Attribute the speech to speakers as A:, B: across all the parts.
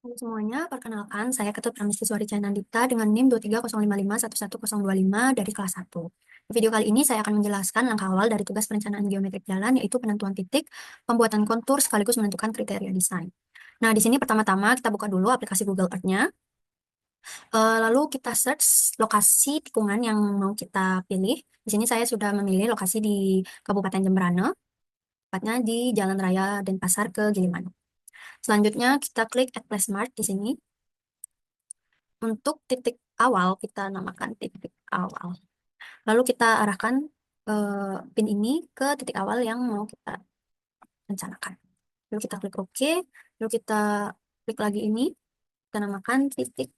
A: Halo semuanya, perkenalkan saya Ketut Pramestiswari Canandita dengan NIM 23055111025 dari kelas 1. Di video kali ini saya akan menjelaskan langkah awal dari tugas perencanaan geometrik jalan, yaitu penentuan titik, pembuatan kontur, sekaligus menentukan kriteria desain. Nah, di sini pertama-tama kita buka dulu aplikasi Google Earth-nya, lalu kita search lokasi tikungan yang mau kita pilih. Di sini saya sudah memilih lokasi di Kabupaten Jemberana, tepatnya di Jalan Raya Denpasar ke Gilimanuk. Selanjutnya kita klik Add Place Mark di sini. Untuk titik awal, kita namakan titik awal. Lalu kita arahkan pin ini ke titik awal yang mau kita rencanakan. Lalu kita klik OK. Lalu kita klik lagi ini, kita namakan titik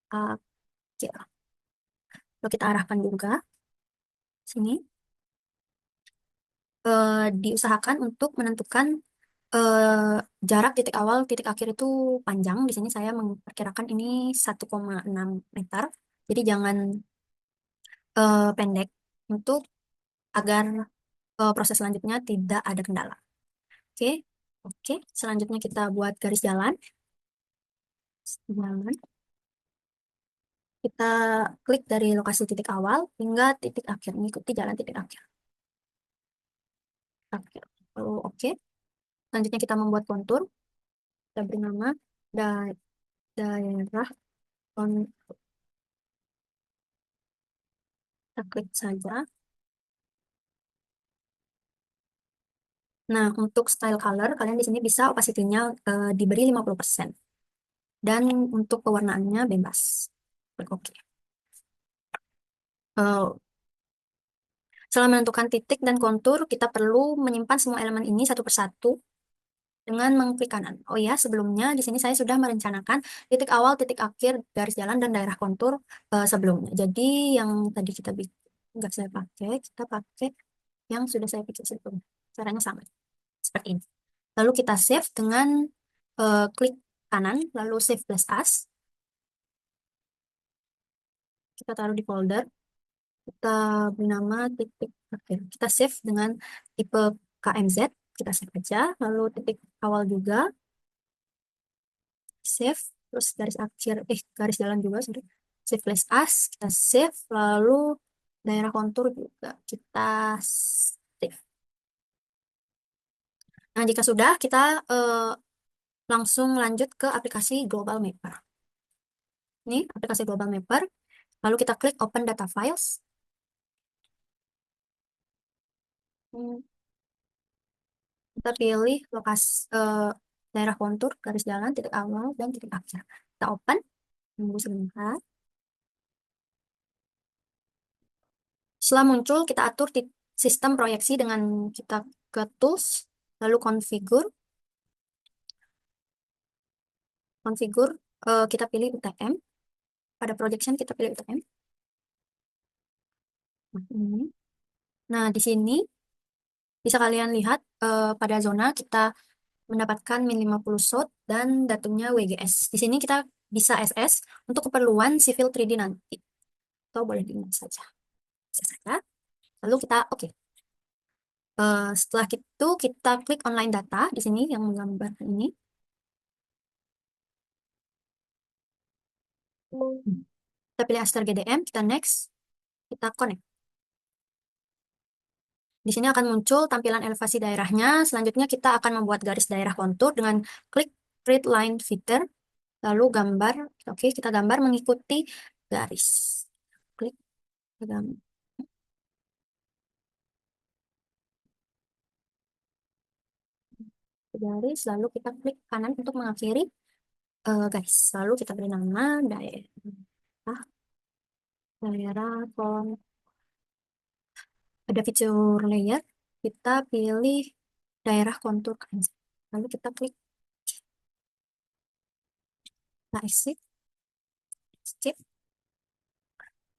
A: akhir. Lalu kita arahkan juga sini. Diusahakan untuk menentukan jarak titik awal, titik akhir itu panjang. Di sini saya memperkirakan ini 1,6 meter. Jadi jangan pendek untuk agar proses selanjutnya tidak ada kendala. Oke, oke. Selanjutnya kita buat garis jalan. Jalan. Kita klik dari lokasi titik awal hingga titik akhir, mengikuti jalan titik akhir. Akhir. Lalu oke. Selanjutnya kita membuat kontur. Kita beri nama daerah kontur. Kita klik saja. Nah, untuk style color, kalian di sini bisa opacity-nya diberi 50%. Dan untuk pewarnaannya bebas. Klik oke. Setelah menentukan titik dan kontur, kita perlu menyimpan semua elemen ini satu persatu dengan mengklik kanan. Oh ya, sebelumnya di sini saya sudah merencanakan titik awal, titik akhir, garis jalan, dan daerah kontur sebelumnya. Jadi yang tadi kita bikin nggak saya pakai, kita pakai yang sudah saya bikin sebelumnya. Caranya sama, seperti ini. Lalu kita save dengan klik kanan, lalu save plus as. Kita taruh di folder. Kita beri nama titik akhir. Kita save dengan tipe KMZ. Kita save aja. Lalu titik awal juga. Save. Terus garis akhir, garis jalan juga, sorry. Save plus as. Kita save. Lalu daerah kontur juga kita save. Nah, jika sudah, kita langsung lanjut ke aplikasi Global Mapper. Ini aplikasi Global Mapper. Lalu kita klik Open Data Files. Kita pilih lokasi daerah kontur, garis jalan, titik awal, dan titik akhir. Kita open, tunggu sebentar. Setelah muncul, kita atur sistem proyeksi dengan kita ke Tools, lalu Configure. Configure, kita pilih UTM. Pada Projection, kita pilih UTM. Nah, di sini bisa kalian lihat pada zona kita mendapatkan min 50 shot dan datumnya WGS. Di sini kita bisa SS untuk keperluan civil 3D nanti. Atau boleh diingat saja. Bisa saja. Lalu kita oke. Setelah itu kita klik online data di sini yang menggambarkan ini. Kita pilih Aster GDM, kita next, kita connect. Di sini akan muncul tampilan elevasi daerahnya. Selanjutnya kita akan membuat garis daerah kontur dengan klik Create Line Feature, lalu gambar. Oke, kita gambar mengikuti garis. Klik gambar. Garis, lalu kita klik kanan untuk mengakhiri garis. Lalu kita beri nama daerah kontur. Ada fitur layer, kita pilih daerah kontur KMZ. Lalu kita klik exit, skip.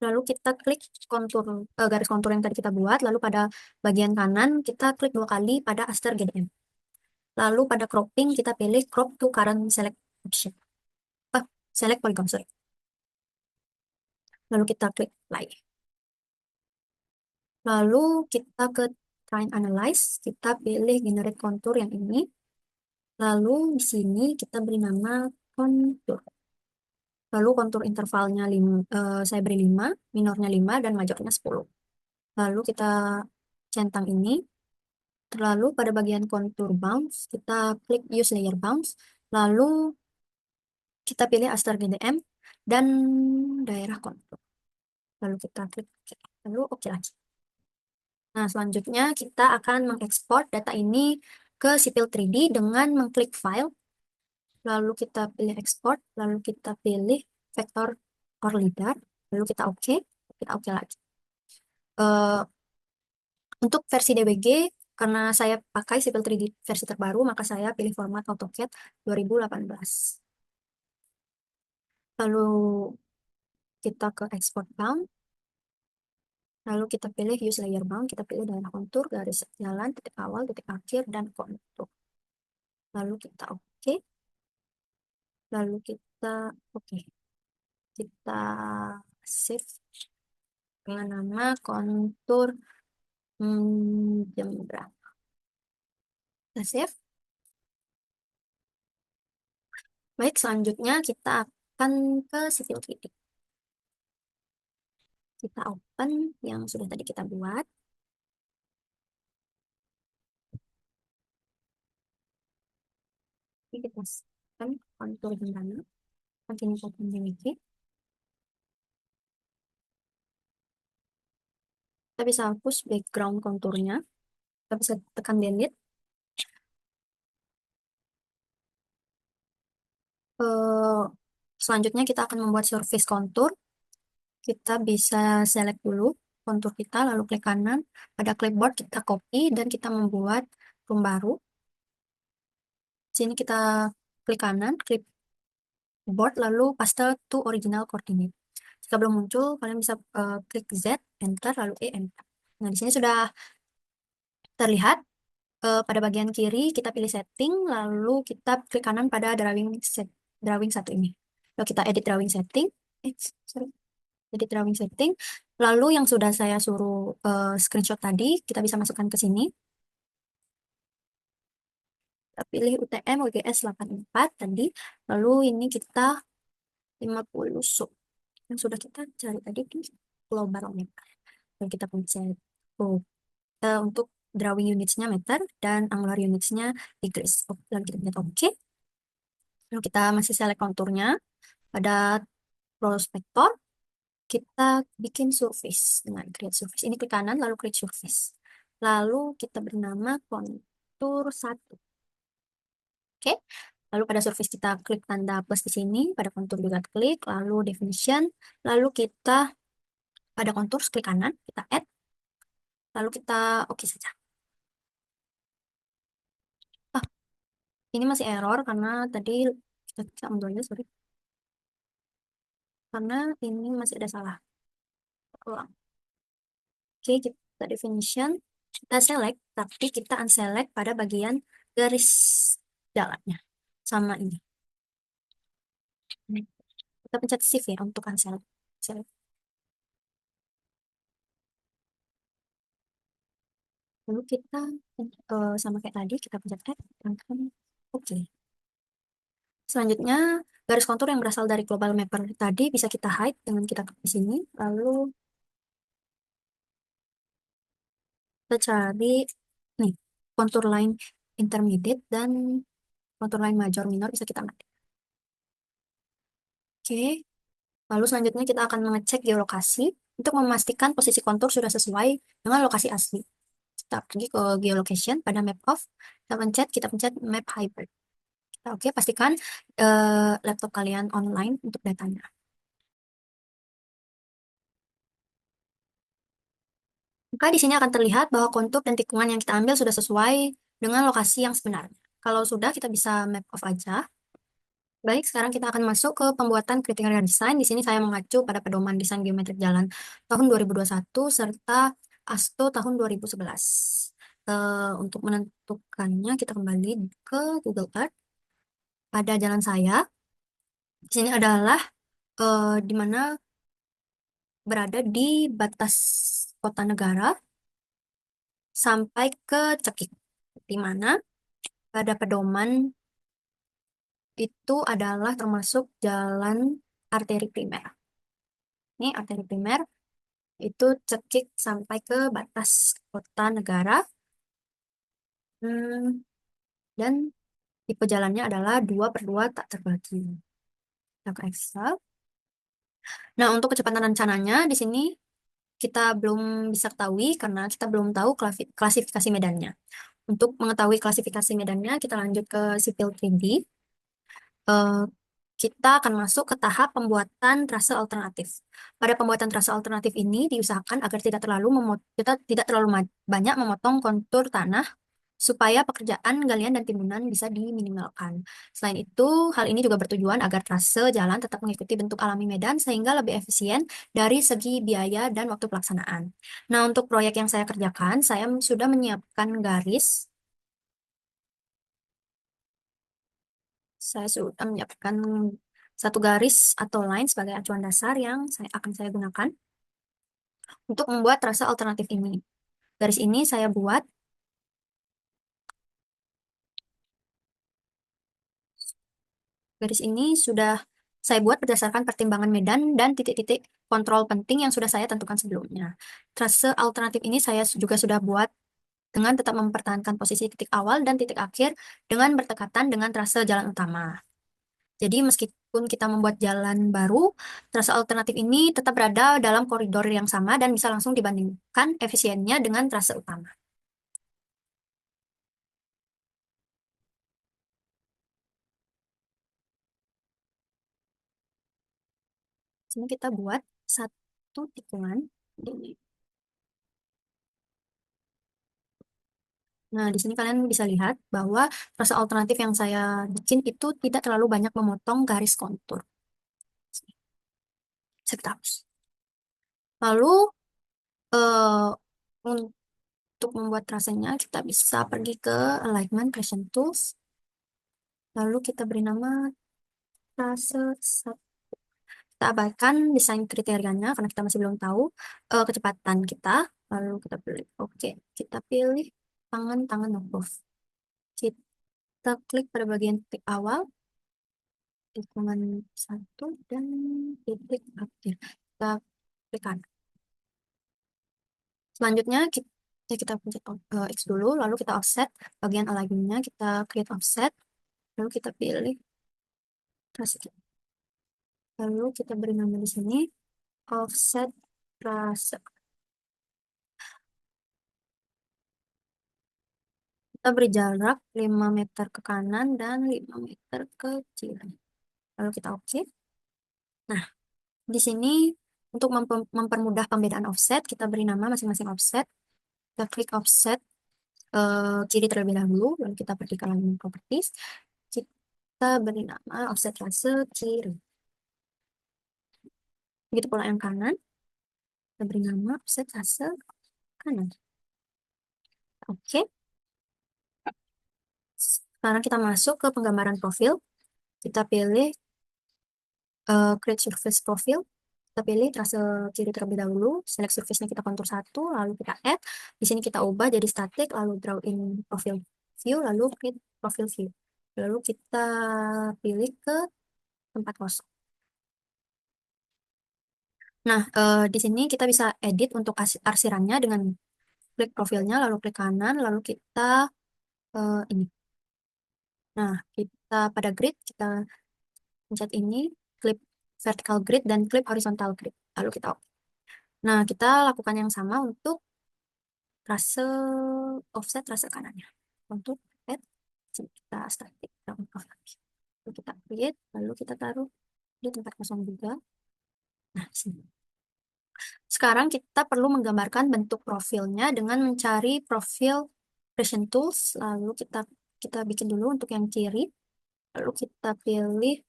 A: Lalu kita klik kontur garis kontur yang tadi kita buat. Lalu pada bagian kanan kita klik 2 kali pada Aster GDM. Lalu pada cropping kita pilih crop to current select option. Select polygon, sorry. Lalu kita klik play. Lalu kita ke Train Analyze, kita pilih generate kontur yang ini. Lalu di sini kita beri nama kontur. Lalu kontur intervalnya saya beri 5, minornya 5, dan majornya 10. Lalu kita centang ini. Lalu pada bagian kontur bounce, kita klik use layer bounce. Lalu kita pilih Aster GDM dan daerah kontur. Lalu kita klik OK. Lalu OK lagi. Nah, selanjutnya kita akan mengekspor data ini ke sipil 3D dengan mengklik file. Lalu kita pilih export. Lalu kita pilih vektor or lidar. Lalu kita OK. Kita OK lagi. Untuk versi DWG, karena saya pakai Civil 3D versi terbaru, maka saya pilih format AutoCAD 2018. Lalu kita ke export bound, lalu kita pilih use layer bound, kita pilih daerah kontur, garis jalan, titik awal, titik akhir, dan kontur. Lalu kita OK, lalu kita OK. Kita save dengan nama kontur jam berapa. Kita save. Baik, selanjutnya kita akan ke Civil 3D. Kita open yang sudah tadi kita buat. Ini kita kan kontur jembatan. Continue open DWG. Kita bisa hapus background konturnya. Kita bisa tekan delete. Selanjutnya kita akan membuat surface kontur. Kita bisa select dulu kontur kita, lalu klik kanan. Pada clipboard kita copy dan kita membuat room baru. Sini kita klik kanan, clipboard, lalu paste to original coordinate. Jika belum muncul, kalian bisa klik Z, enter, lalu E, enter. Nah, di sini sudah terlihat. Pada bagian kiri kita pilih setting, lalu kita klik kanan pada drawing satu ini. Lalu kita edit drawing setting, sorry, edit drawing setting. Lalu yang sudah saya suruh screenshot tadi, kita bisa masukkan ke sini. Kita pilih UTM WGS 84 tadi, lalu ini kita 50 sub yang sudah kita cari tadi di Pulau Barometer. Dan kita pencet untuk drawing unitsnya meter dan angular unitsnya degrees. Lalu kita lihat OK. Lalu kita masih select konturnya. Pada prospektor, kita bikin surface dengan create surface. Ini klik kanan, lalu create surface. Lalu kita bernama kontur 1. Oke. Lalu pada surface kita klik tanda plus di sini. Pada kontur juga klik, lalu definition. Lalu kita pada kontur klik kanan, kita add. Lalu kita oke saja. Ini masih error karena tadi kita mundur aja, sorry. Karena ini masih ada salah. Ulang. Oke, kita definition, kita select, tapi kita unselect pada bagian garis jalannya. Sama ini. Kita pencet shift ya untuk unselect. Select. Lalu kita sama kayak tadi, kita pencet add. Oke. Selanjutnya, garis kontur yang berasal dari global mapper tadi bisa kita hide dengan kita klik di sini. Lalu kita cari nih kontur line intermediate dan kontur line major minor bisa kita amati. Oke. Lalu selanjutnya kita akan mengecek geolokasi untuk memastikan posisi kontur sudah sesuai dengan lokasi asli. Kita pergi ke geolocation pada map off, kita pencet map hybrid. Oke, pastikan laptop kalian online untuk datanya. Maka di sini akan terlihat bahwa kontur dan tikungan yang kita ambil sudah sesuai dengan lokasi yang sebenarnya. Kalau sudah, kita bisa map off aja. Baik, sekarang kita akan masuk ke pembuatan kriteria desain. Di sini saya mengacu pada pedoman desain geometrik jalan tahun 2021 serta ASTO tahun 2011. Untuk menentukannya, kita kembali ke Google Earth. Pada jalan saya, di sini adalah di mana berada di batas kota negara sampai ke Cekik, di mana pada pedoman itu adalah termasuk jalan arteri primer. Ini arteri primer itu cekik sampai ke batas kota negara. Hmm, dan tipe jalannya adalah 2/2 tak terbagi. Kita ke Excel. Nah, untuk kecepatan rencananya di sini kita belum bisa ketahui karena kita belum tahu klasifikasi medannya. Untuk mengetahui klasifikasi medannya, kita lanjut ke sipil 3D. Eh, kita akan masuk ke tahap pembuatan trase alternatif. Pada pembuatan trase alternatif ini diusahakan agar kita tidak terlalu banyak memotong kontur tanah supaya pekerjaan galian dan timbunan bisa diminimalkan. Selain itu, hal ini juga bertujuan agar trase jalan tetap mengikuti bentuk alami medan sehingga lebih efisien dari segi biaya dan waktu pelaksanaan. Nah, untuk proyek yang saya kerjakan, saya sudah menyiapkan garis. Saya sudah menyiapkan satu garis atau line sebagai acuan dasar yang saya gunakan untuk membuat trase alternatif ini. Garis ini saya buat. Garis ini sudah saya buat berdasarkan pertimbangan medan dan titik-titik kontrol penting yang sudah saya tentukan sebelumnya. Trase alternatif ini saya juga sudah buat dengan tetap mempertahankan posisi titik awal dan titik akhir dengan berdekatan dengan trase jalan utama. Jadi meskipun kita membuat jalan baru, trase alternatif ini tetap berada dalam koridor yang sama dan bisa langsung dibandingkan efisiennya dengan trase utama. Sini kita buat satu tikungan. Nah, di sini kalian bisa lihat bahwa trase alternatif yang saya bikin itu tidak terlalu banyak memotong garis kontur. Saya hapus. Lalu, eh, untuk membuat trasenya, kita bisa pergi ke Alignment Creation Tools. Lalu kita beri nama trase. Kita abaikan desain kriterianya karena kita masih belum tahu kecepatan kita. Lalu kita pilih oke. Kita pilih tangan-tangan approve. Kita klik pada bagian titik awal, hitungan 1 dan titik akhir. Kita klik kanan. Selanjutnya kita pencet X dulu, lalu kita offset bagian alignment-nya, kita create offset, lalu kita pilih trace. Lalu kita beri nama di sini offset trace. Kita beri jarak 5 meter ke kanan dan 5 meter ke kiri. Lalu kita oke. Nah, di sini untuk mempermudah pembedaan offset, kita beri nama masing-masing offset. Kita klik offset kiri terlebih dahulu, lalu kita pergi ke alignment properties. Kita beri nama offset trace kiri. Begitu pula yang kanan, kita beri nama offset trace kanan. Oke. Sekarang kita masuk ke penggambaran profil. Kita pilih create surface profile. Kita pilih trase kiri terlebih dahulu, select surface-nya kita kontur 1, lalu kita add. Di sini kita ubah jadi static, lalu draw in profile view, lalu create profile view. Lalu kita pilih ke tempat kosong. Nah, di sini kita bisa edit untuk arsirannya dengan klik profilnya, lalu klik kanan, lalu kita ini. Nah, kita pada grid, kita pencet ini, klik vertical grid dan klik horizontal grid. Lalu kita oke. Nah, kita lakukan yang sama untuk trase offset trase kanannya. Untuk add, kita static down lagi. Lalu kita create, lalu kita taruh di tempat kosong juga. Nah, di sini. Sekarang kita perlu menggambarkan bentuk profilnya dengan mencari profil Creation Tools, lalu kita bikin dulu untuk yang kiri, lalu kita pilih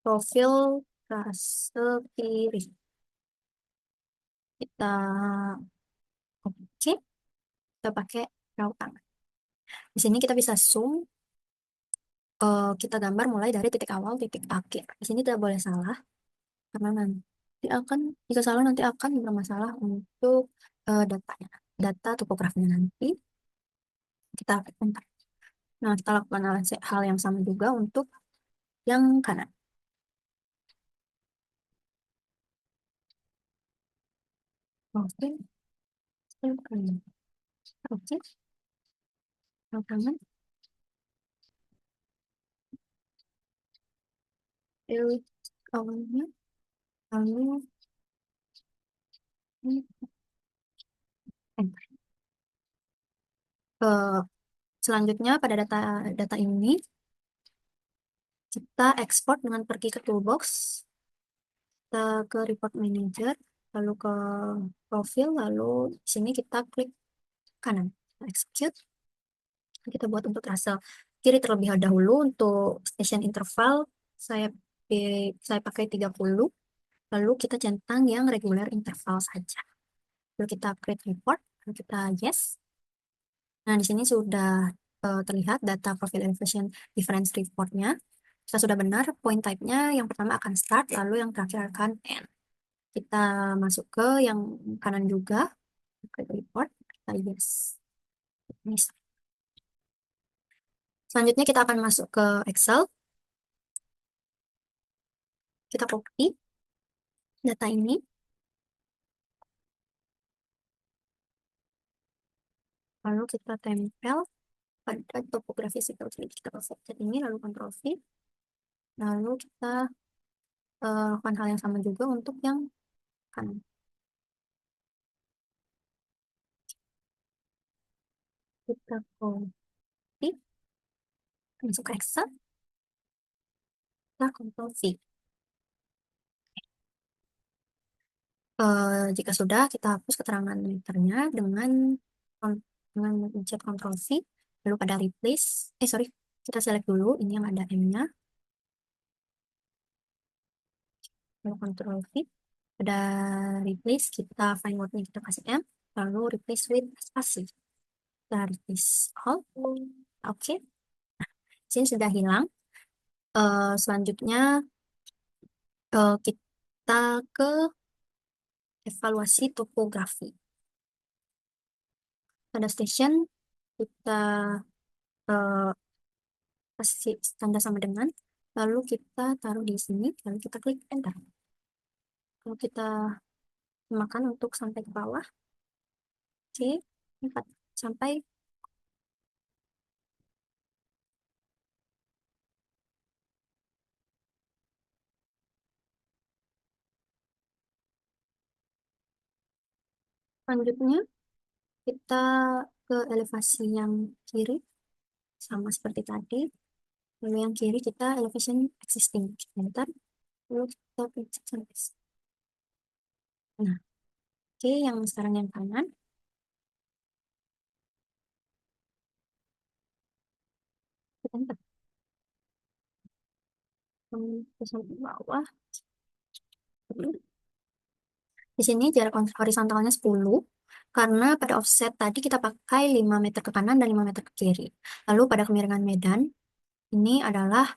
A: profil trase kiri. Kita oke, kita pakai raw tangan. Di sini kita bisa zoom, kita gambar mulai dari titik awal, titik akhir. Di sini tidak boleh salah, karena nanti jika salah nanti akan bermasalah untuk datanya, data topografinya nanti. Kita bentar. Nah, kita lakukan hal yang sama juga untuk yang kanan. Oke, yang kanan. Oke, yang kanan. Pilih awalnya, lalu enter. Eh, Selanjutnya pada data ini kita ekspor dengan pergi ke toolbox, kita ke report manager, lalu ke profil, lalu di sini kita klik kanan, execute. Kita buat untuk rasa kiri terlebih dahulu. Untuk station interval saya saya pakai 30, lalu kita centang yang regular interval saja. Lalu kita create report, lalu kita yes. Nah, di sini sudah terlihat data profile elevation difference reportnya. Kita sudah benar, point type-nya yang pertama akan start, lalu yang terakhir akan end. Kita masuk ke yang kanan juga, create report, kita yes. Selanjutnya kita akan masuk ke Excel. Kita copy data ini, lalu kita tempel pada topografi sipil. Jadi kita offset ini, lalu Ctrl V, lalu kita lakukan hal yang sama juga untuk yang kanan. Kita copy, masuk ke Excel, kita Ctrl V. Jika sudah, kita hapus keterangan meternya dengan mencet Ctrl V, lalu pada replace, sorry, kita select dulu ini yang ada M-nya, lalu Ctrl V, pada replace kita find mode-nya kita kasih M, lalu replace with spasi. Kita replace all, oke. Sini sudah hilang. Selanjutnya kita ke evaluasi topografi. Pada station kita kasih tanda sama dengan, lalu kita taruh di sini, lalu kita klik enter. Lalu kita semakan untuk sampai ke bawah. Oke, 4 sampai selanjutnya kita ke elevasi yang kiri sama seperti tadi. Lalu yang kiri kita elevation existing. Enter. Lalu kita pencet sampai. Nah, oke, yang sekarang yang kanan. Kita enter. Ke sampai bawah. Di sini jarak horizontalnya 10, karena pada offset tadi kita pakai 5 meter ke kanan dan 5 meter ke kiri. Lalu pada kemiringan medan, ini adalah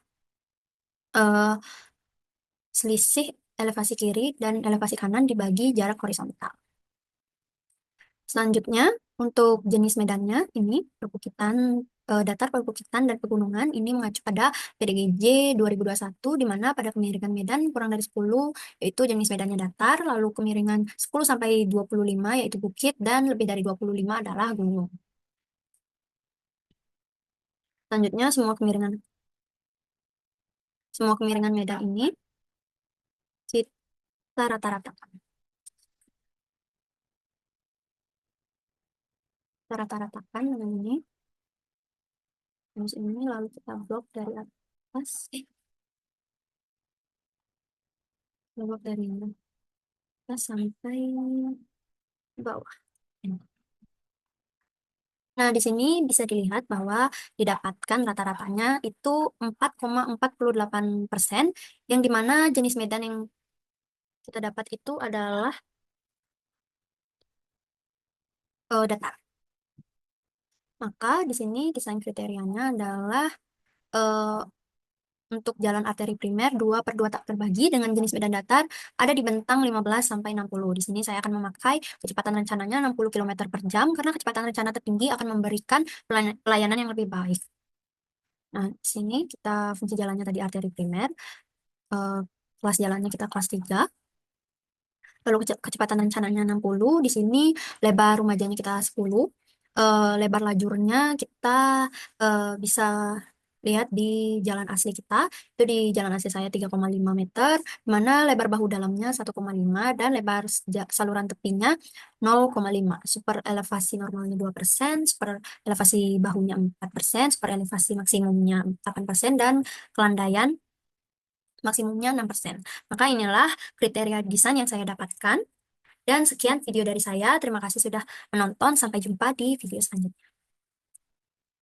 A: selisih elevasi kiri dan elevasi kanan dibagi jarak horizontal. Selanjutnya, untuk jenis medannya, ini perbukitan, datar, perbukitan, dan pegunungan, ini mengacu pada PDGJ 2021, di mana pada kemiringan medan kurang dari 10, yaitu jenis medannya datar, lalu kemiringan 10 sampai 25, yaitu bukit, dan lebih dari 25 adalah gunung. Selanjutnya, semua kemiringan medan ini kita rata-ratakan. Kita rata-ratakan dengan ini. Terus ini lalu kita blok dari atas, blok dari atas sampai bawah. Nah, di sini bisa dilihat bahwa didapatkan rata-ratanya itu 4,48%, yang dimana jenis medan yang kita dapat itu adalah datar. Maka di sini desain kriterianya adalah uh, untuk jalan arteri primer 2/2 tak terbagi dengan jenis medan datar ada di bentang 15 sampai 60. Di sini saya akan memakai kecepatan rencananya 60 km per jam karena kecepatan rencana tertinggi akan memberikan pelayanan yang lebih baik. Nah, di sini kita fungsi jalannya tadi arteri primer, eh, kelas jalannya kita kelas 3. Lalu kecepatan rencananya 60, di sini lebar rumajanya kita 10, lebar lajurnya kita bisa lihat di jalan asli kita, itu di jalan asli saya 3,5 meter, di mana lebar bahu dalamnya 1,5 dan lebar saluran tepinya 0,5. Super elevasi normalnya 2%, super elevasi bahunya 4%, super elevasi maksimumnya 8%, dan kelandaian maksimumnya 6%. Maka inilah kriteria desain yang saya dapatkan. Dan sekian video dari saya. Terima kasih sudah menonton. Sampai jumpa di video selanjutnya.